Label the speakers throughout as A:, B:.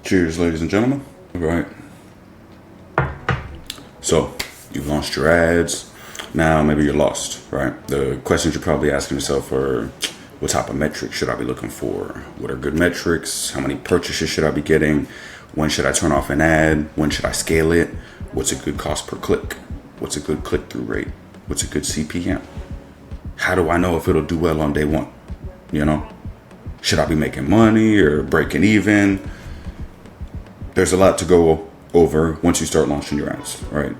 A: Cheers, ladies and gentlemen. All right. So, you've launched your ads. Now, maybe you're lost, right? The questions you're probably asking yourself are, what type of metrics should I be looking for? What are good metrics? How many purchases should I be getting? When should I turn off an ad? When should I scale it? What's a good cost per click? What's a good click-through rate? What's a good CPM? How do I know if it'll do well on day one? Should I be making money or breaking even? There's a lot to go over once you start launching your ads, right?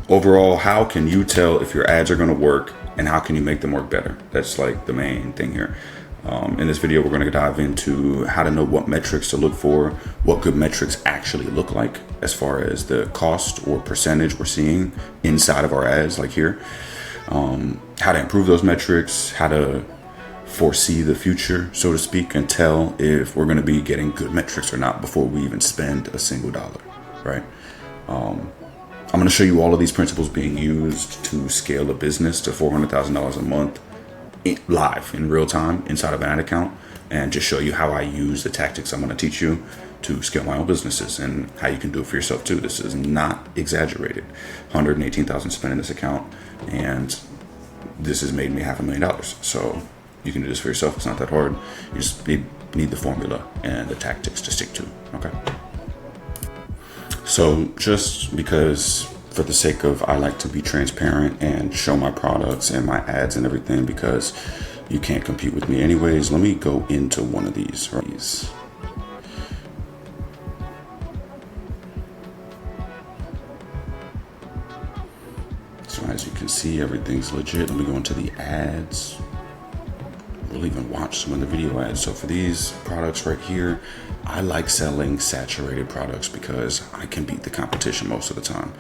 A: Overall, how can you tell if your ads are going to work and how can you make them work better? That's like the main thing here. In this video, we're going to dive into how to know what metrics to look for, what good metrics actually look like as far as the cost or percentage we're seeing inside of our ads, like here. How to improve those metrics, how to foresee the future, so to speak, and tell if we're going to be getting good metrics or not before we even spend a single dollar, right? I'm going to show you all of these principles being used to scale a business to $400,000 a month live in real time inside of an ad account, and just show you how I use the tactics I'm going to teach you to scale my own businesses and how you can do it for yourself too. This is not exaggerated. 118,000 spent in this account, and this has made me $500,000. So you can do this for yourself. It's not that hard. You just need the formula and the tactics to stick to. Okay. So just because, for the sake of, I like to be transparent and show my products and my ads and everything, because you can't compete with me anyways, let me go into one of these. Right? So as you can see, everything's legit. Let me go into the ads. We'll even watch some of the video ads. So for these products right here, I like selling saturated products because I can beat the competition most of the time.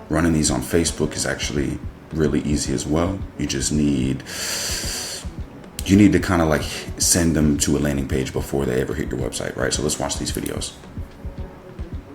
A: Running these on Facebook is actually really easy as well. You just need to kind of like send them to a landing page before they ever hit your website, right? So let's watch these videos.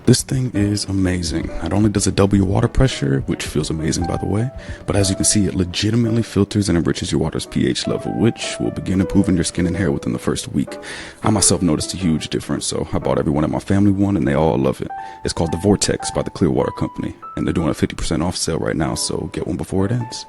A: This thing is amazing. Not only does it double your water pressure, which feels amazing by the way, but as you can see, it legitimately filters and enriches your water's pH level, which will begin improving your skin and hair within the first week. I myself noticed a huge difference, so I bought everyone in my family one and they all love it. It's called the Vortex by the Clearwater Company, and they're doing a 50% off sale right now, so get one before it ends.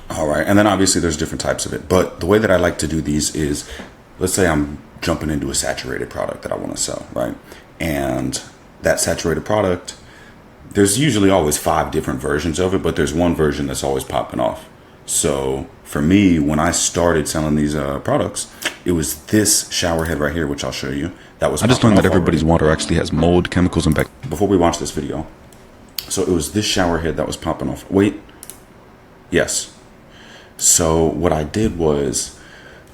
A: All right, and then obviously there's different types of it, but the way that I like to do these is, let's say I'm jumping into a saturated product that I want to sell, right? And that saturated product, there's usually always 5 different versions of it, but there's one version that's always popping off. So for me, when I started selling these products, it was this shower head right here, which I'll show you. That was. I just learned that everybody's water actually has mold, chemicals, and bacteria. Before we watch this video, so it was this shower head that was popping off. Wait, yes. So what I did was,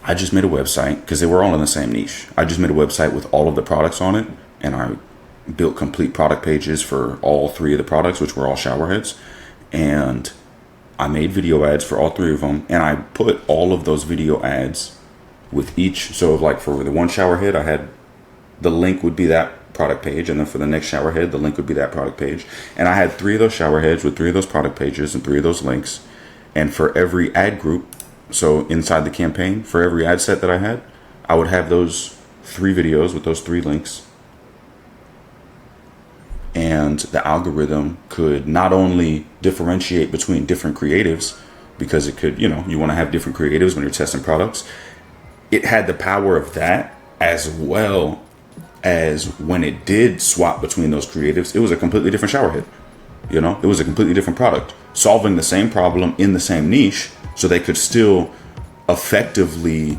A: I just made a website because they were all in the same niche. I just made a website with all of the products on it, and I built complete product pages for all 3 of the products, which were all shower heads. And I made video ads for all 3 of them, and I put all of those video ads with each. So like for the one shower head, I had the link would be that product page, and then for the next shower head, the link would be that product page. And I had 3 of those shower heads with 3 of those product pages and 3 of those links. And for every ad group, so inside the campaign, for every ad set that I had, I would have those 3 videos with those 3 links. And the algorithm could not only differentiate between different creatives, because it could, you want to have different creatives when you're testing products. It had the power of that, as well as when it did swap between those creatives, it was a completely different shower head. It was a completely different product, solving the same problem in the same niche, so they could still effectively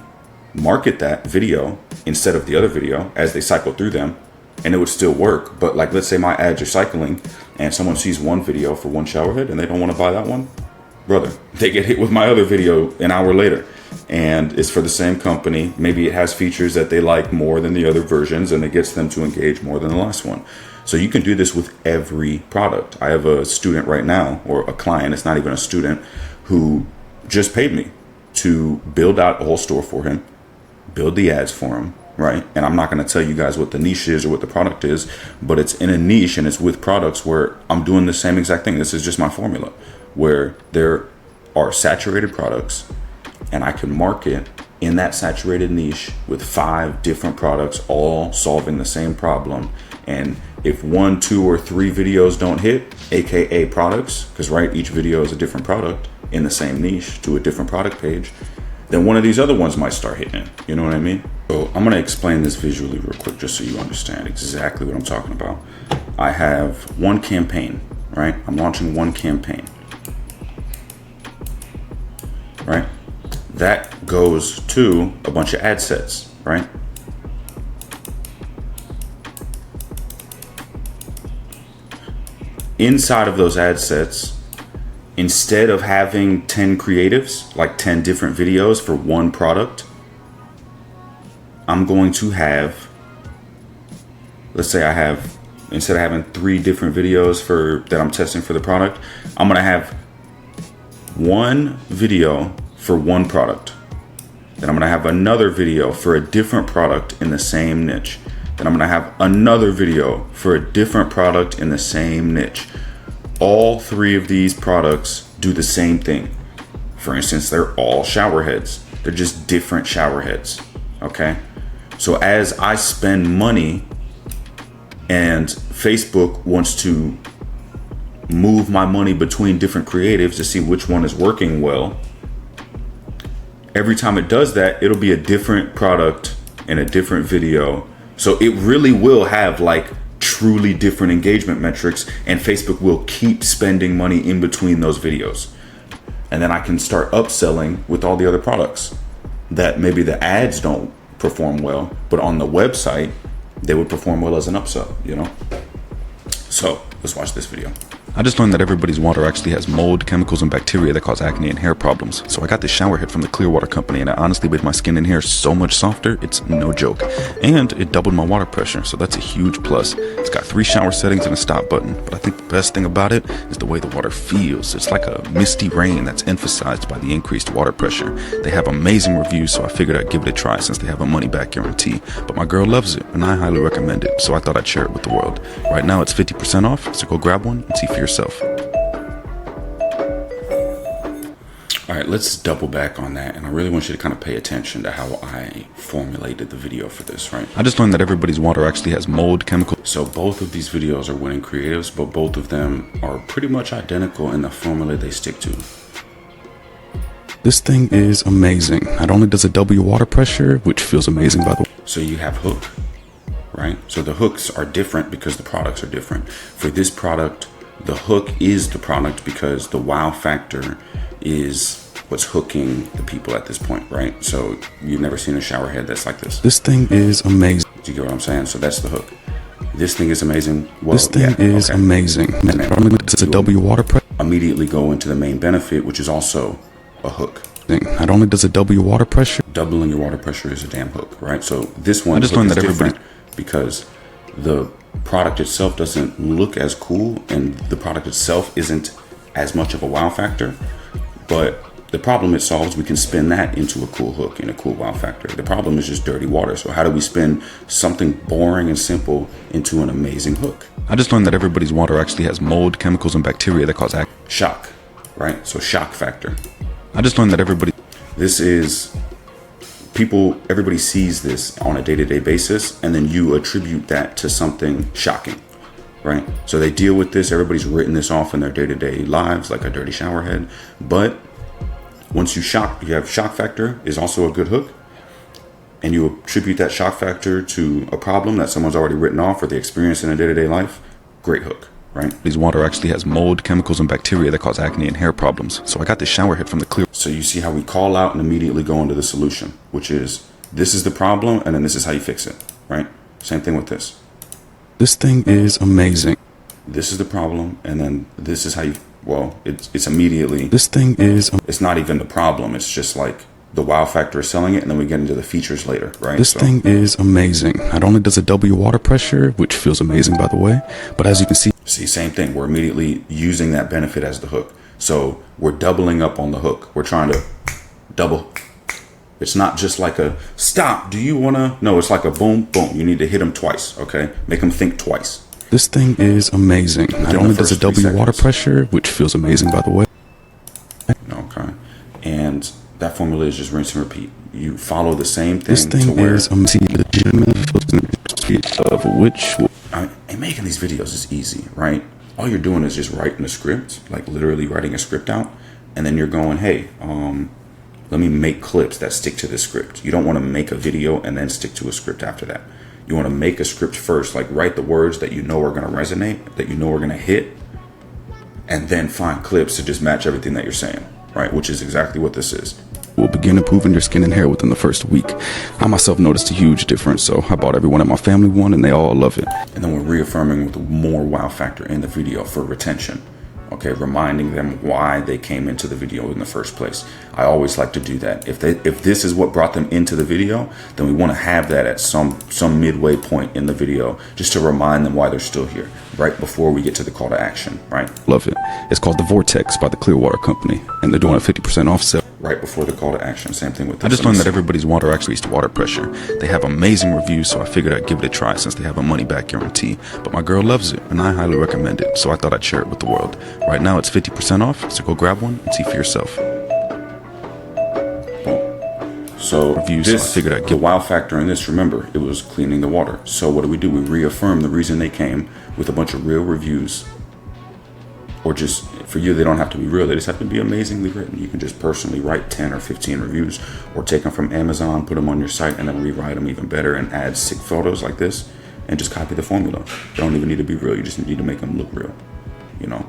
A: market that video instead of the other video as they cycle through them, and it would still work. But like, let's say my ads are cycling and someone sees one video for one shower head and they don't want to buy that one, brother, they get hit with my other video an hour later, and it's for the same company. Maybe it has features that they like more than the other versions, and it gets them to engage more than the last one. So you can do this with every product. I have a student right now, or a client, it's not even a student, who just paid me to build out a whole store for him, build the ads for him, right? And I'm not going to tell you guys what the niche is or what the product is, but it's in a niche and it's with products where I'm doing the same exact thing. This is just my formula, where there are saturated products and I can market in that saturated niche with 5 different products, all solving the same problem. And if 1, 2, or 3 videos don't hit, aka products, because right, each video is a different product in the same niche to a different product page, then one of these other ones might start hitting. You know what I mean? So I'm gonna explain this visually real quick just so you understand exactly what I'm talking about. I have one campaign, right? I'm launching one campaign, right? That goes to a bunch of ad sets, right? Inside of those ad sets, instead of having 10 creatives, like 10 different videos for one product, I'm going to have, let's say I have, instead of having 3 different videos that I'm testing for the product, I'm going to have one video for one product. Then I'm going to have another video for a different product in the same niche. Then I'm going to have another video for a different product in the same niche. All 3 of these products do the same thing. For instance, they're all shower heads. They're just different shower heads. Okay. So as I spend money and Facebook wants to move my money between different creatives to see which one is working well, every time it does that, it'll be a different product and a different video. So it really will have like truly different engagement metrics, and Facebook will keep spending money in between those videos. And then I can start upselling with all the other products that maybe the ads don't perform well, but on the website, they would perform well as an upsell, you know? So let's watch this video.
B: I just learned that everybody's water actually has mold, chemicals, and bacteria that cause acne and hair problems. So I got this shower head from the Clearwater company, and it honestly made my skin and hair so much softer, it's no joke. And it doubled my water pressure, so that's a huge plus. It's got 3 shower settings and a stop button, but I think the best thing about it is the way the water feels. It's like a misty rain that's emphasized by the increased water pressure. They have amazing reviews, so I figured I'd give it a try since they have a money-back guarantee. But my girl loves it, and I highly recommend it, so I thought I'd share it with the world. Right now it's 50% off, so go grab one and see for yourself.
A: All right, let's double back on that. And I really want you to kind of pay attention to how I formulated the video for this, right?
B: I just learned that everybody's water actually has mold, chemical.
A: So both of these videos are winning creatives, but both of them are pretty much identical in the formula they stick to.
B: This thing is amazing. Not only does it double your water pressure, which feels amazing by the way.
A: So you have hook, right? So the hooks are different because the products are different. For this product, the hook is the product because the wow factor is what's hooking the people at this point, right? So you've never seen a shower head that's like this.
B: This thing is amazing.
A: Do you get what I'm saying? So that's the hook. This thing is amazing. Well,
B: this thing is amazing. Not only does it double your water pressure.
A: Immediately go into the main benefit, which is also a hook.
B: Not only does it double your water pressure.
A: Doubling your water pressure is a damn hook, right? So this one
B: I just learned that everybody,
A: because the product itself doesn't look as cool, and the product itself isn't as much of a wow factor. But the problem it solves, we can spin that into a cool hook and a cool wow factor. The problem is just dirty water. So how do we spin something boring and simple into an amazing hook?
B: I just learned that everybody's water actually has mold, chemicals, and bacteria that cause acne.
A: Shock, right? So shock factor.
B: I just learned that
A: this is everybody sees this on a day-to-day basis, and then you attribute that to something shocking, right? So they deal with this. Everybody's written this off in their day-to-day lives like a dirty shower head. But once you have shock factor is also a good hook, and you attribute that shock factor to a problem that someone's already written off or they experience in a day-to-day life, great hook, right?
B: This water actually has mold, chemicals, and bacteria that cause acne and hair problems. So I got this shower head from the Clear.
A: So you see how we call out and immediately go into the solution, which is this is the problem, and then this is how you fix it, right? Same thing with this.
B: This thing is amazing.
A: This is the problem, and then this is how you, well, it's immediately.
B: This thing is.
A: It's not even the problem. It's just like the wow factor is selling it, and then we get into the features later, right?
B: This thing is amazing. Not only does it double your water pressure, which feels amazing by the way, but as you can see.
A: See, same thing. We're immediately using that benefit as the hook. So we're doubling up on the hook. We're trying to double. It's not just like a stop. Do you want to? No, it's like a boom, boom. You need to hit them twice, okay? Make them think twice.
B: This thing is amazing. Not only does it double your water pressure, which feels amazing by the way.
A: Okay. And that formula is just rinse and repeat. You follow the same thing.
B: This thing
A: to where
B: is of which
A: and making these videos is easy, right? All you're doing is just writing a script, like literally writing a script out, and then you're going, hey, let me make clips that stick to this script. You don't want to make a video and then stick to a script after that. You want to make a script first, like write the words that you know are going to resonate, that you know are going to hit, and then find clips to just match everything that you're saying, right? Which is exactly what this is.
B: will begin improving your skin and hair within the first week. I myself noticed a huge difference, so I bought everyone at my family one and they all love it.
A: And then we're reaffirming with more wow factor in the video for retention. Okay, reminding them why they came into the video in the first place. I always like to do that. If this is what brought them into the video, then we want to have that at some midway point in the video, just to remind them why they're still here, right before we get to the call to action, right?
B: Love it. It's called The Vortex by the Clearwater Company, and they're doing a 50% off sale.
A: Right before the call to action. Same thing with this.
B: I just learned that everybody's water actually increased water pressure. They have amazing reviews, so I figured I'd give it a try since they have a money back guarantee. But my girl loves it, and I highly recommend it, so I thought I'd share it with the world. Right now it's 50% off, so go grab one and see for yourself.
A: So
B: Reviews,
A: this,
B: so I figured I'd
A: the
B: give
A: wow factor in this, remember, it was cleaning the water. So what do? We reaffirm the reason they came with a bunch of real reviews. Or just, for you, they don't have to be real. They just have to be amazingly written. You can just personally write 10 or 15 reviews, or take them from Amazon, put them on your site, and then rewrite them even better and add sick photos like this, and just copy the formula. They don't even need to be real. You just need to make them look real, you know?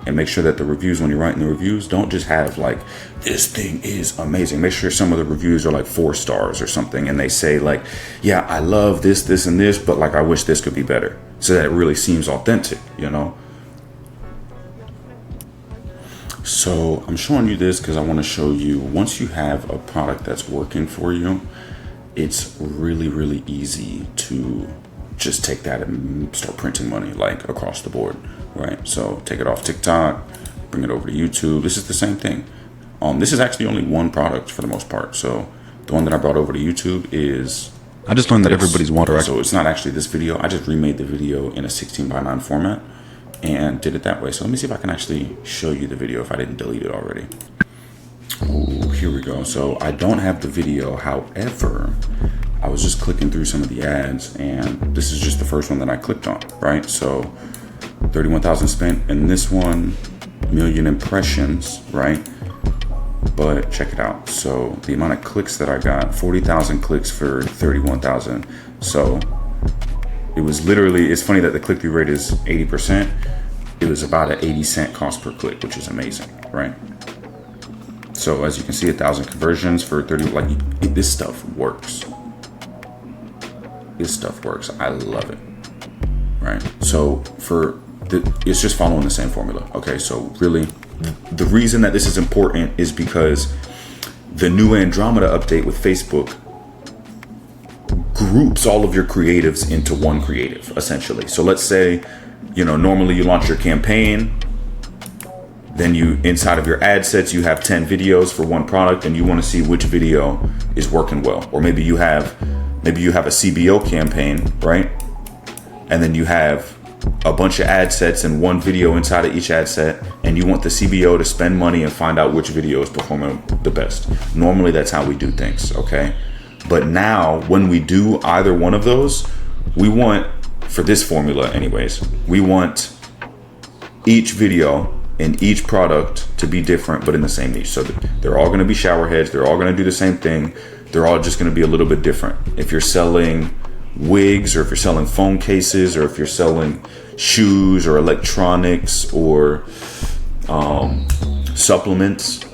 A: And make sure that the reviews, when you're writing the reviews, don't just have like, this thing is amazing. Make sure some of the reviews are like 4 stars or something, and they say like, yeah, I love this, this, and this, but like, I wish this could be better. So that it really seems authentic, you know? So I'm showing you this because I want to show you, once you have a product that's working for you, it's really, really easy to just take that and start printing money like across the board, right? So take it off TikTok, bring it over to YouTube. This is the same thing. This is actually only one product for the most part. So the one that I brought over to YouTube is,
B: I just learned that everybody's water actually.
A: So it's not actually this video. I just remade the video in a 16:9 format and did it that way. So let me see if I can actually show you the video if I didn't delete it already. Oh, here we go. So I don't have the video. However, I was just clicking through some of the ads, and this is just the first one that I clicked on, right? So 31,000 spent, and this one, million impressions, right? But check it out. So the amount of clicks that I got, 40,000 clicks for 31,000. So it was literally, it's funny that the click-through rate is 80%. It was about an 80-cent cost per click, which is amazing, right? So as you can see, 1,000 conversions for 30, like, this stuff works. This stuff works. I love it, right? So it's just following the same formula. Okay, so really, the reason that this is important is because the new Andromeda update with Facebook groups all of your creatives into one creative, essentially. So let's say, you know, normally you launch your campaign, then you, inside of your ad sets, you have 10 videos for one product, and you want to see which video is working well. Or maybe you have a CBO campaign, right? And then you have a bunch of ad sets and one video inside of each ad set, and you want the CBO to spend money and find out which video is performing the best. Normally that's how we do things, okay? But now when we do either one of those, we want, for this formula anyways, we want each video and each product to be different but in the same niche. So they're all going to be shower heads, they're all going to do the same thing, they're all just going to be a little bit different. If you're selling wigs, or if you're selling phone cases, or if you're selling shoes or electronics or supplements.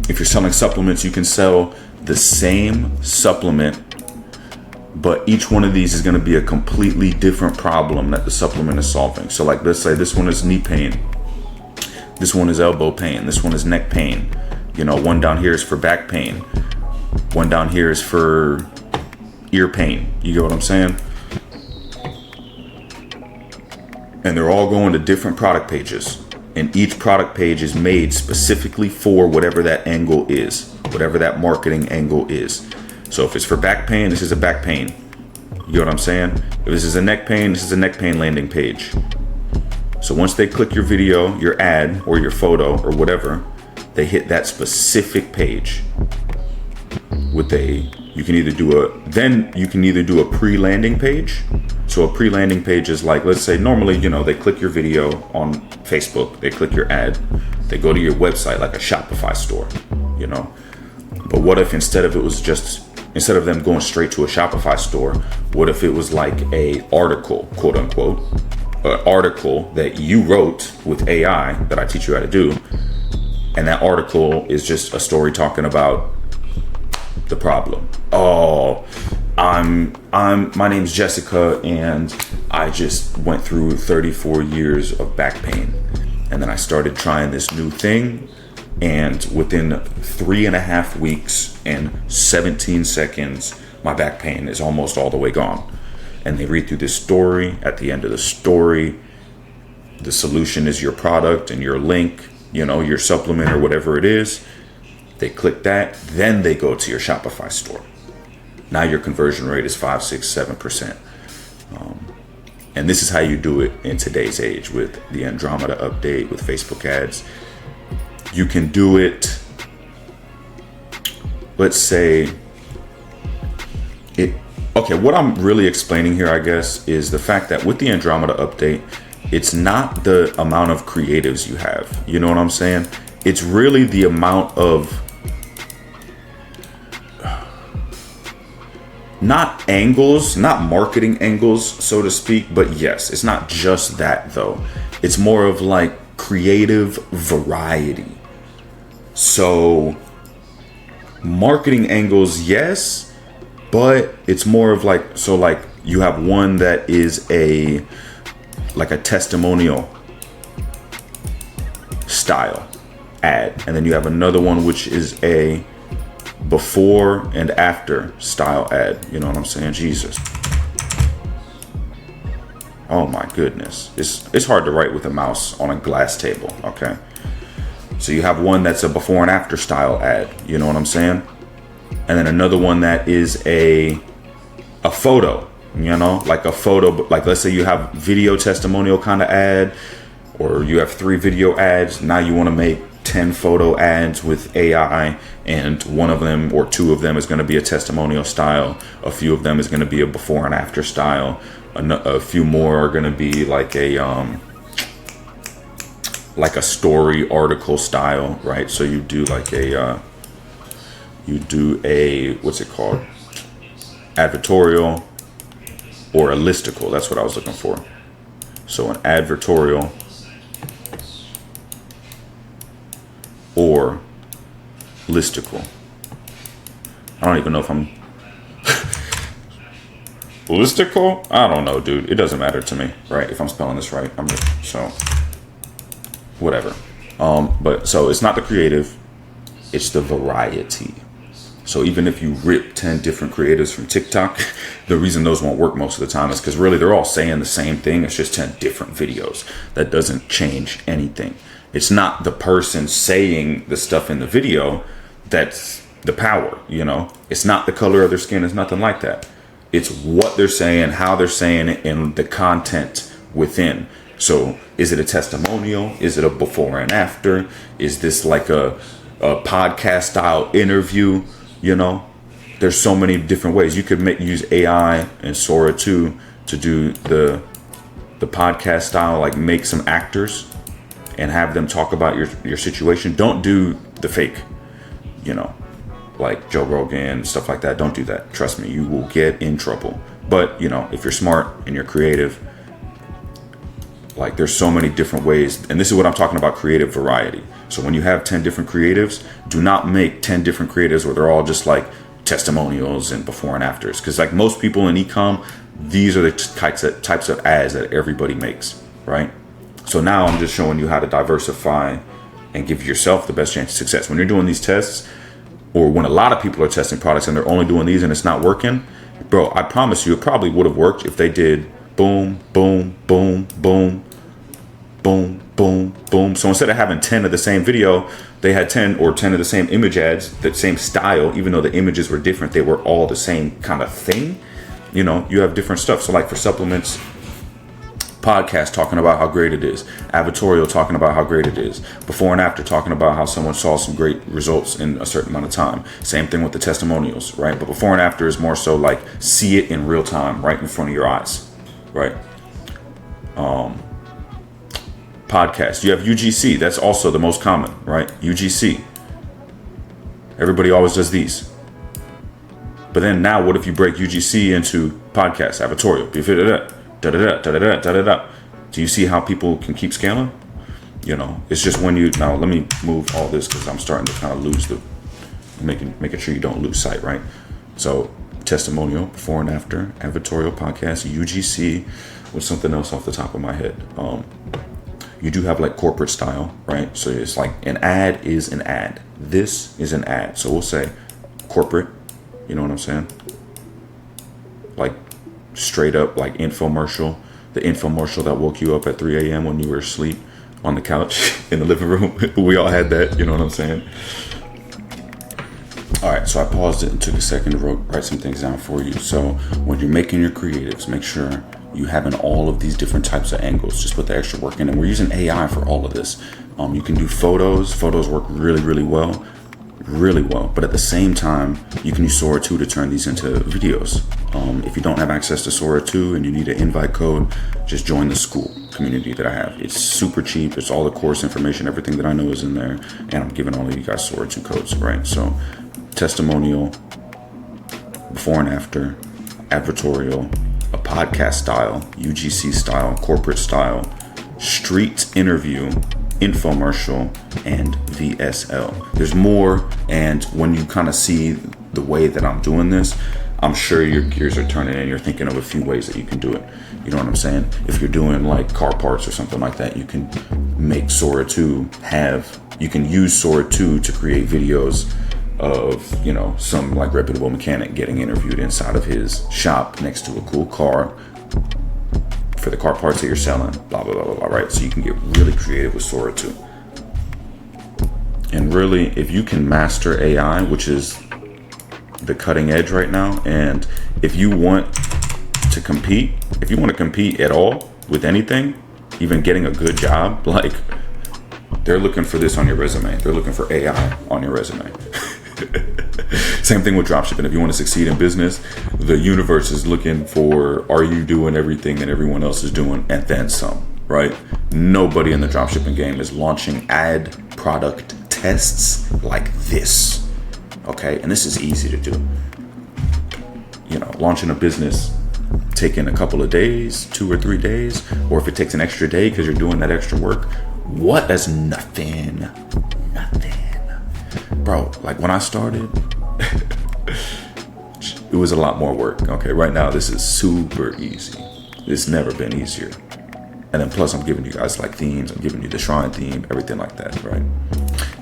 A: If you're selling supplements, you can sell the same supplement, but each one of these is going to be a completely different problem that the supplement is solving. So like, let's say this one is knee pain, this one is elbow pain, this one is neck pain, you know, one down here is for back pain, one down here is for ear pain. You get what I'm saying? And they're all going to different product pages, and each product page is made specifically for whatever that angle is, whatever that marketing angle is. So if it's for back pain, this is a back pain. You get what I'm saying? If this is a neck pain, this is a neck pain landing page. So once they click your video, your ad, or your photo, or whatever, they hit that specific page with you can either do a pre-landing page. So a pre-landing page is like, let's say normally, they click your video on Facebook, they click your ad, they go to your website like a Shopify store, But what if instead of them going straight to a Shopify store, what if it was like a article, quote unquote, an article that you wrote with AI that I teach you how to do, and that article is just a story talking about the problem. Oh, my name's Jessica, and I just went through 34 years of back pain, and then I started trying this new thing, and within 3.5 weeks and 17 seconds, my back pain is almost all the way gone. And they read through this story. At the end of the story, the solution is your product and your link, your supplement or whatever it is. They click that, then they go to your Shopify store. Now your conversion rate is 5, 6, 7%. And this is how you do it in today's age with the Andromeda update, with Facebook ads. You can do it, let's say, what I'm really explaining here, I guess, is the fact that with the Andromeda update, it's not the amount of creatives you have. You know what I'm saying? It's really the amount of, not angles, not marketing angles, so to speak, but yes, it's not just that though. It's more of like creative variety. So marketing angles, yes, but it's more of like, so like you have one that is like a testimonial style ad, and then you have another one which is a before and after style ad. You know what I'm saying? Jesus. Oh my goodness. It's hard to write with a mouse on a glass table, okay? So you have one that's a before and after style ad, you know what I'm saying? And then another one that is a photo, like a photo, like let's say you have video testimonial kind of ad, or you have 3 video ads. Now you want to make 10 photo ads with AI, and one of them or 2 of them is going to be a testimonial style. A few of them is going to be a before and after style. A few more are going to be like a story article style, right? So you do like what's it called? Advertorial or a listicle. That's what I was looking for. So an advertorial or listicle. I don't even know if I'm listicle. I don't know, dude. It doesn't matter to me, right? If I'm spelling this right, so whatever. But so it's not the creative, it's the variety. So even if you rip 10 different creatives from TikTok, the reason those won't work most of the time is because really they're all saying the same thing. It's just 10 different videos. That doesn't change anything. It's not the person saying the stuff in the video that's the power, It's not the color of their skin. It's nothing like that. It's what they're saying, how they're saying it, and the content within. So is it a testimonial? Is it a before and after? Is this like a podcast style interview? There's so many different ways. You could use AI and Sora 2 to do the podcast style, like make some actors and have them talk about your situation. Don't do the fake, like Joe Rogan, stuff like that. Don't do that. Trust me, you will get in trouble. But, if you're smart and you're creative, like there's so many different ways. And this is what I'm talking about, creative variety. So when you have 10 different creatives, do not make 10 different creatives where they're all just like testimonials and before and afters. Because like most people in e-com, these are the types of ads that everybody makes, right? So now I'm just showing you how to diversify and give yourself the best chance of success. When you're doing these tests, or when a lot of people are testing products and they're only doing these and it's not working, bro, I promise you it probably would have worked if they did boom, boom, boom, boom, boom, boom, boom. So instead of having 10 of the same video, they had 10 of the same image ads, the same style. Even though the images were different, they were all the same kind of thing. You have different stuff. So like for supplements, Podcast talking about how great it is. Advertorial talking about how great it is. Before and after talking about how someone saw some great results in a certain amount of time. Same thing with the testimonials, right? But before and after is more so like see it in real time, right in front of your eyes, right? Podcast. You have UGC. That's also the most common, right? UGC. Everybody always does these. But then now, what if you break UGC into podcast, advertorial? Do you see how people can keep scaling? You know, it's just when you, now let me move all this because I'm starting to kind of lose making sure you don't lose sight, right? So testimonial, before and after, advertorial, podcast, UGC, with something else off the top of my head. You do have like corporate style, right? So it's like an ad is an ad. This is an ad. So we'll say corporate, you know what I'm saying? Like straight up like infomercial, the infomercial that woke you up at 3 a.m. when you were asleep on the couch in the living room. We all had that, you know what I'm saying? All right, so I paused it and took a second to write some things down for you. So when you're making your creatives, make sure you having all of these different types of angles. Just put the extra work in, and we're using AI for all of this. You can do photos. Photos work really well. But at the same time, you can use Sora 2 to turn these into videos. If you don't have access to Sora 2 and you need an invite code, just join the school community that I have. It's super cheap. It's all the course information. Everything that I know is in there. And I'm giving all of you guys Sora 2 codes, right? So testimonial, before and after, advertorial, a podcast style, UGC style, corporate style, street interview, infomercial, and VSL. There's more, and when you kind of see the way that I'm doing this, I'm sure your gears are turning and you're thinking of a few ways that you can do it. You know what I'm saying? If you're doing like car parts or something like that, you can make Sora 2 you can use Sora 2 to create videos of, you know, some like reputable mechanic getting interviewed inside of his shop next to a cool car for the car parts that you're selling, blah, blah, blah, blah, blah, right? So you can get really creative with Sora 2. And really, if you can master AI, which is the cutting edge right now, and if you want to compete at all with anything, even getting a good job, like they're looking for this on your resume. They're looking for AI on your resume. Same thing with dropshipping. If you want to succeed in business, the universe is looking for, are you doing everything that everyone else is doing and then some, right? Nobody in the dropshipping game is launching ad product tests like this, okay? And this is easy to do. You know, launching a business taking a couple of days, 2 or 3 days, or if it takes an extra day because you're doing that extra work, what? That's nothing. Bro, like when I started, it was a lot more work. Okay, right now this is super easy. It's never been easier. And then plus I'm giving you guys like themes. I'm giving you the shrine theme, everything like that, right?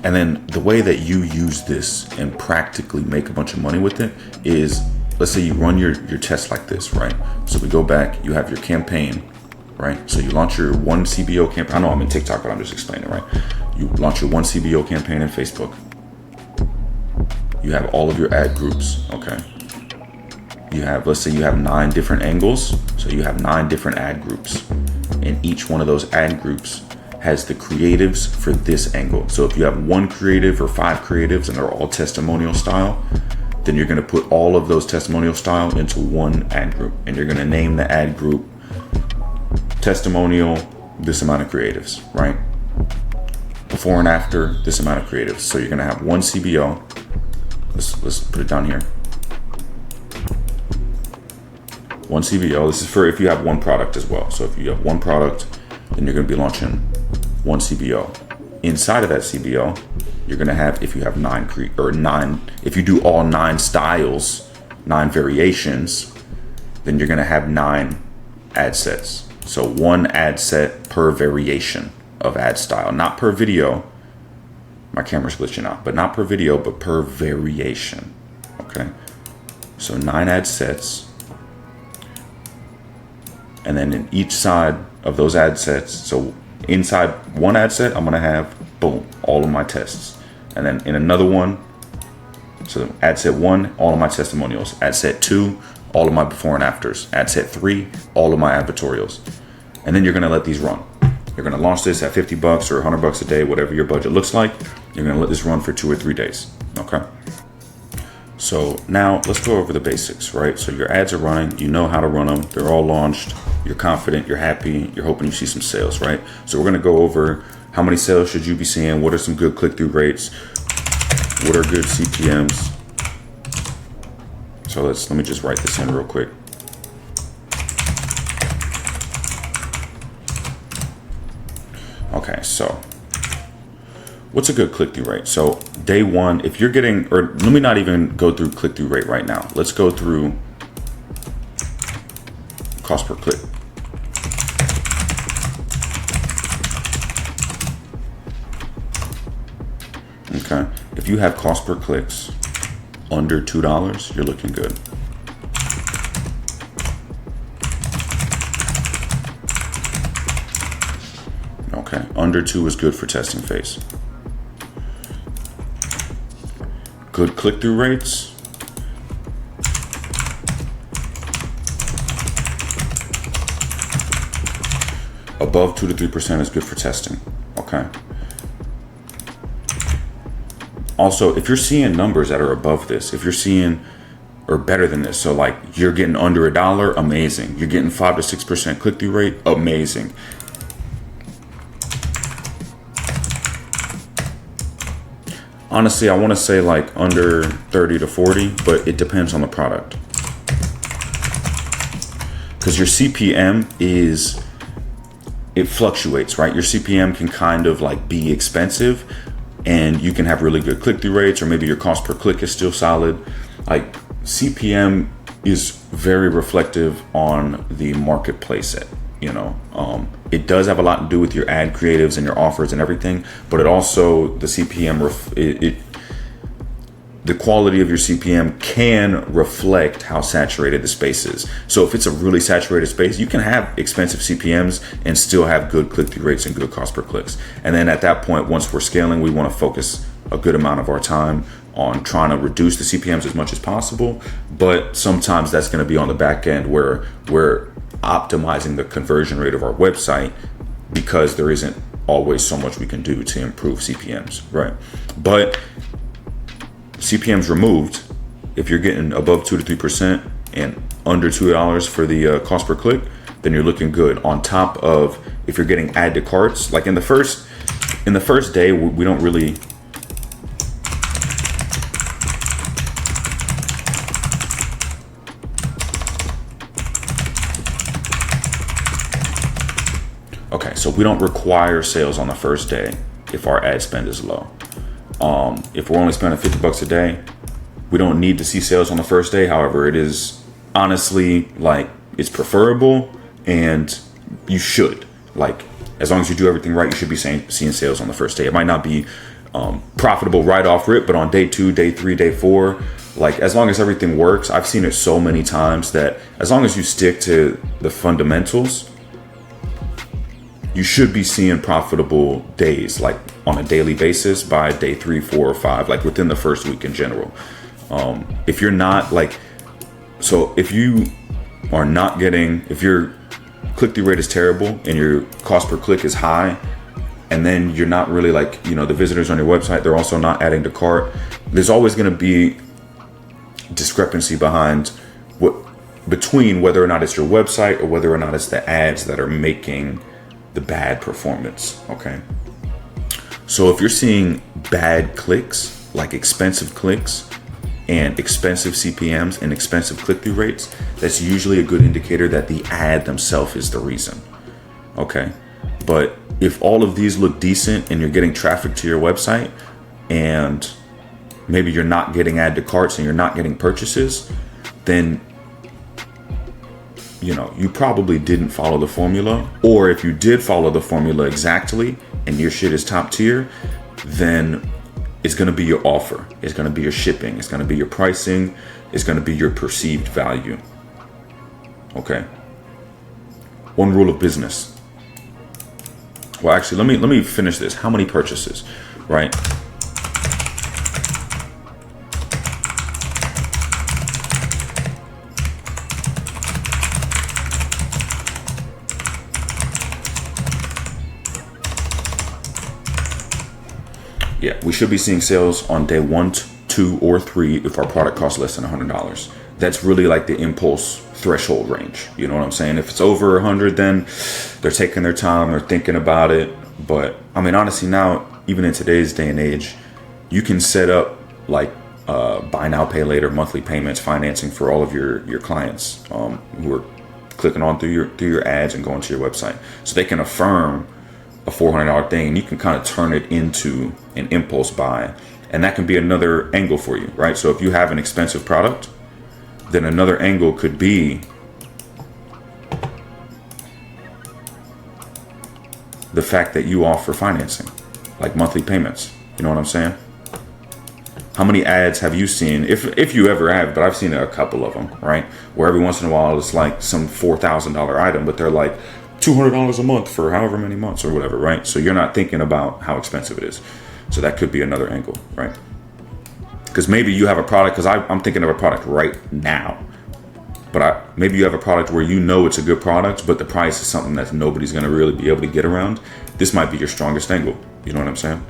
A: And then the way that you use this and practically make a bunch of money with it is, let's say you run your test like this, right? So we go back, you have your campaign, right? So you launch your one CBO campaign. I know I'm in TikTok, but I'm just explaining, right? You launch your one CBO campaign in Facebook. You have all of your ad groups, okay? You have, let's say you have 9 different angles. So you have 9 different ad groups. And each one of those ad groups has the creatives for this angle. So if you have 1 creative or 5 creatives and they're all testimonial style, then you're gonna put all of those testimonial style into one ad group. And you're gonna name the ad group testimonial, this amount of creatives, right? Before and after, this amount of creatives. So you're gonna have 1 CBO. Let's put it down here. 1 CBO. This is for if you have 1 product as well. So if you have 1 product, then you're going to be launching 1 CBO. Inside of that CBO, you're going to have, if you have 9, if you do all 9 styles, 9 variations, then you're going to have 9 ad sets. So 1 ad set per variation of ad style, not per video. My camera's glitching out, but not per video, but per variation. Okay. So 9 ad sets. And then in each side of those ad sets, so inside 1 ad set, I'm going to have, boom, all of my tests. And then in another one, so ad set 1, all of my testimonials. Ad set 2, all of my before and afters. Ad set 3, all of my advertorials. And then you're going to let these run. You're going to launch this at 50 bucks or $100 a day, whatever your budget looks like. You're going to let this run for 2 or 3 days. Okay. So now let's go over the basics, right? So your ads are running, you know how to run them. They're all launched. You're confident, you're happy, you're hoping you see some sales, right? So we're going to go over how many sales should you be seeing? What are some good click-through rates? What are good CPMs? So let me just write this in real quick. Okay, so what's a good click-through rate? So day one, if you're getting, or let me not even go through click-through rate right now. Let's go through cost per click. Okay, if you have cost per clicks under $2, you're looking good. Okay, under 2 is good for testing phase. Good click-through rates. Above 2 to 3% is good for testing. Okay. Also, if you're seeing numbers that are above this, if you're seeing or better than this, so like you're getting under $1, amazing. You're getting 5 to 6% click-through rate, amazing. Honestly, I want to say like under 30 to 40, but it depends on the product. Because your CPM it fluctuates, right? Your CPM can kind of like be expensive and you can have really good click-through rates, or maybe your cost per click is still solid. Like CPM is very reflective on the marketplace, it does have a lot to do with your ad creatives and your offers and everything, but it also, the CPM, the quality of your CPM can reflect how saturated the space is. So if it's a really saturated space, you can have expensive CPMs and still have good click-through rates and good cost per clicks. And then at that point, once we're scaling, we want to focus a good amount of our time on trying to reduce the CPMs as much as possible. But sometimes that's going to be on the back end where we're optimizing the conversion rate of our website, because there isn't always so much we can do to improve CPMs, right? But CPMs removed, if you're getting above 2 to 3% and under $2 for the cost per click, then you're looking good. On top of, if you're getting add to carts, like in the first day, we don't really, okay, so we don't require sales on the first day if our ad spend is low. If we're only spending 50 bucks a day, we don't need to see sales on the first day. However, it is honestly like it's preferable, and you should, like, as long as you do everything right, you should be seeing sales on the first day. It might not be profitable right off rip, but on day 2, day 3, day 4, like as long as everything works, I've seen it so many times that as long as you stick to the fundamentals, you should be seeing profitable days, like on a daily basis by day 3, 4, or 5, like within the first week in general. If you're not like, so if you are not getting, if your click-through rate is terrible and your cost per click is high, and then you're not really like, the visitors on your website, they're also not adding to cart, there's always going to be discrepancy between whether or not it's your website or whether or not it's the ads that are making the bad performance. Okay, so if you're seeing bad clicks, like expensive clicks and expensive CPMs and expensive click-through rates, that's usually a good indicator that the ad themselves is the reason. Okay, but if all of these look decent and you're getting traffic to your website and maybe you're not getting add to carts and you're not getting purchases, then you probably didn't follow the formula. Or if you did follow the formula exactly and your shit is top tier, then it's going to be your offer, it's going to be your shipping, it's going to be your pricing, it's going to be your perceived value. Okay, one rule of business. Well, actually, let me finish this. How many purchases, right? Yeah, we should be seeing sales on day 1, 2, or 3 if our product costs less than $100. That's really like the impulse threshold range. You know what I'm saying? If it's over 100, then they're taking their time, they're thinking about it. But I mean, honestly, now, even in today's day and age, you can set up like buy now, pay later, monthly payments, financing for all of your clients who are clicking on through your ads and going to your website. So they can affirm a $400 thing, and you can kind of turn it into an impulse buy. And that can be another angle for you, right? So if you have an expensive product, then another angle could be the fact that you offer financing, like monthly payments. You know what I'm saying? How many ads have you seen, if you ever have, but I've seen a couple of them, right? Where every once in a while it's like some $4,000 item, but they're like $200 a month for however many months or whatever, right? So you're not thinking about how expensive it is. So that could be another angle, right? Because maybe you have a product, because I'm thinking of a product right now, but maybe you have a product where you know it's a good product, but the price is something that nobody's going to really be able to get around. This might be your strongest angle. You know what I'm saying?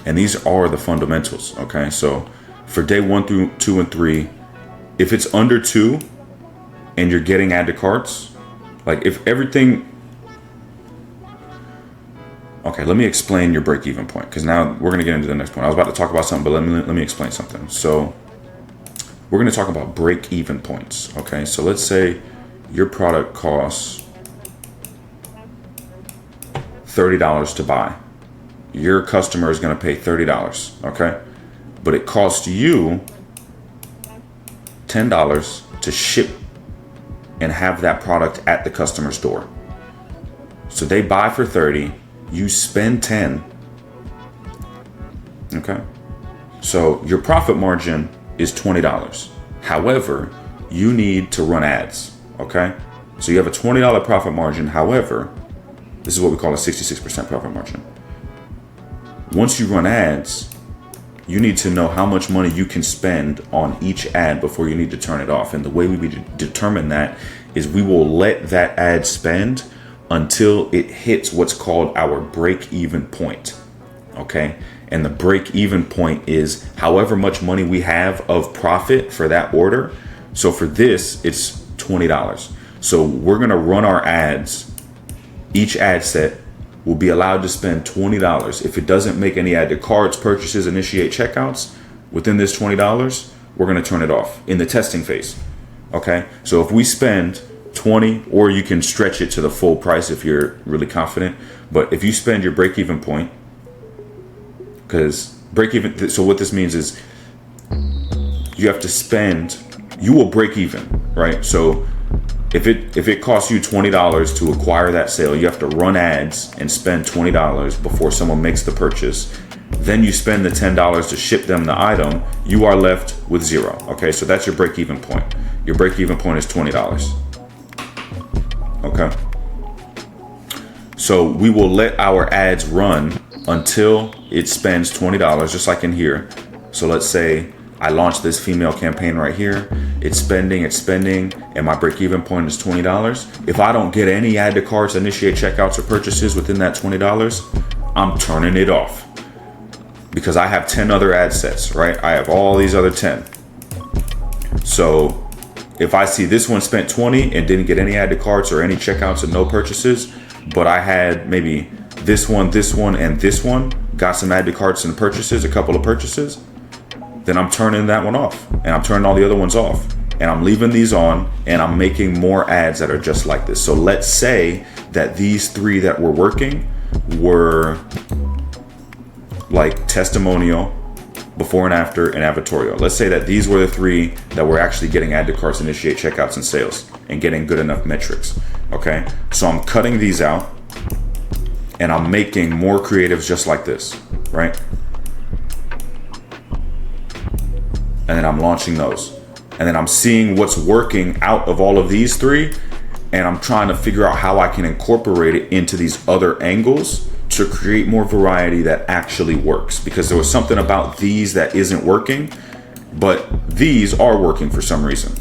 A: And these are the fundamentals, okay? So for day 1 through 2 and 3, if it's under 2 and you're getting add to carts, like if everything... Okay, let me explain your break-even point, because now we're going to get into the next point. I was about to talk about something, but let me explain something. So we're going to talk about break-even points, okay? So let's say your product costs $30 to buy. Your customer is going to pay $30, okay? But it costs you $10 to ship and have that product at the customer's door. So they buy for $30, you spend $10, okay? So your profit margin is $20. However, you need to run ads, okay? So you have a $20 profit margin. However, this is what we call a 66% profit margin. Once you run ads, you need to know how much money you can spend on each ad before you need to turn it off. And the way we determine that is we will let that ad spend until it hits what's called our break-even point, okay? And the break-even point is however much money we have of profit for that order. So for this, it's $20. So we're gonna run our ads. Each ad set will be allowed to spend $20. If it doesn't make any add to carts, purchases, initiate checkouts within this $20, we're gonna turn it off in the testing phase, okay? So if we spend 20, or you can stretch it to the full price if you're really confident, but if you spend your break-even point, because break-even, so what this means is you have to spend, you will break even, right? So if it costs you $20 to acquire that sale, you have to run ads and spend $20 before someone makes the purchase. Then you spend the $10 to ship them the item. You are left with $0. Okay, so that's your break-even point. Your break-even point is $20. Okay. So we will let our ads run until it spends $20, just like in here. So let's say I launched this female campaign right here. It's spending, and my break-even point is $20. If I don't get any add to carts, initiate checkouts, or purchases within that $20, I'm turning it off. Because I have 10 other ad sets, right? I have all these other 10. So if I see this one spent 20 and didn't get any add to carts or any checkouts and no purchases, but I had maybe this one, and this one got some add to carts and purchases, a couple of purchases, then I'm turning that one off, and I'm turning all the other ones off, and I'm leaving these on, and I'm making more ads that are just like this. So let's say that these 3 that were working were like testimonial, before and after, and advertorial. Let's say that these were the 3 that were actually getting add to carts, initiate checkouts, and sales, and getting good enough metrics. Okay, so I'm cutting these out, and I'm making more creatives just like this, right? And then I'm launching those, and then I'm seeing what's working out of all of these 3, and I'm trying to figure out how I can incorporate it into these other angles to create more variety that actually works, because there was something about these that isn't working, but these are working for some reason.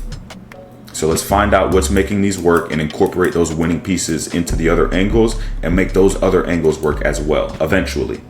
A: So let's find out what's making these work and incorporate those winning pieces into the other angles and make those other angles work as well eventually.